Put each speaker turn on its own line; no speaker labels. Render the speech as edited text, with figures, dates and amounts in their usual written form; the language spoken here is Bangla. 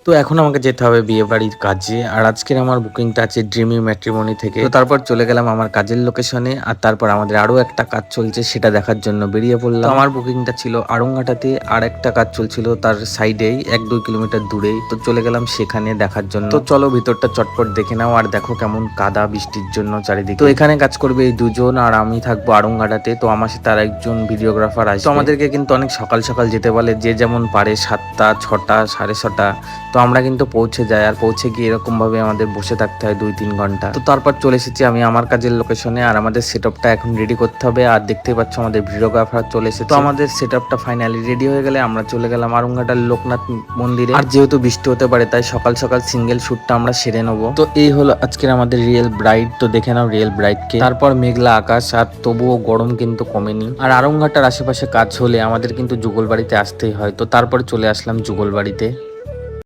তো এখন আমাকে যেতে হবে বিয়ে বাড়ির কাজে। আর আজকের আমার বুকিংটা আছে ড্রিমি ম্যাট্রিমনি থেকে। তো তারপর চলে গেলাম আমার কাজের লোকেশনে। আর তারপর আমাদের আরো একটা কাজ চলছে, সেটা দেখার জন্য বেরিয়ে পড়লাম। তো আমার বুকিংটা ছিল আড়ংঘাটাতে, আর একটা কাজ চলছিল তার সাইডেই 1-2 কিলোমিটার দূরেই। তো চলে গেলাম সেখানে দেখার জন্য। তো চলো ভিতরটা চটপট দেখে নাও। আর দেখো কেমন কাদা বৃষ্টির জন্য চারিদিকে। তো এখানে কাজ করবে এই দুজন, আর আমি থাকবো আড়ংঘাটাতে। তো আমার সাথে আর একজন ভিডিওগ্রাফার আসবে। তো আমাদেরকে কিন্তু অনেক সকাল সকাল যেতে বলে, যে যেমন পারে, 7টা, 6টা, 6:30। তো আমরা কিন্তু পৌঁছে যাই, আর পৌঁছে গিয়ে এরকম ভাবে আমাদের বসে থাকতে হয় 2-3 ঘন্টা। তো তারপর চলে এসেছি আমি আমার কাজের লোকেশনে। আর আমাদের সেটআপটা এখন রেডি করতে হবে। আর দেখতেই পাচ্ছ আমাদের ভিডিওগ্রাফার চলে এসেছে। তো আমাদের সেটআপটা ফাইনালি রেডি হয়ে গেলে আমরা চলে গেলাম আড়ংঘাটার লোকনাথ মন্দিরে। আর যেহেতু বৃষ্টি হতে পারে, তাই সকাল সকাল সিঙ্গেল শুটটা আমরা সেরে নেবো। তো এই হলো আজকের আমাদের রিয়েল ব্রাইড। তো দেখে নাও রিয়েল ব্রাইডকে। তারপর মেঘলা আকাশ, আর তবুও গরম কিন্তু কমেনি। আর আড়ংঘাটার আশেপাশে কাজ হলে আমাদের কিন্তু যুগলবাড়িতে আসতেই হয়। তো তারপর চলে আসলাম যুগলবাড়িতে।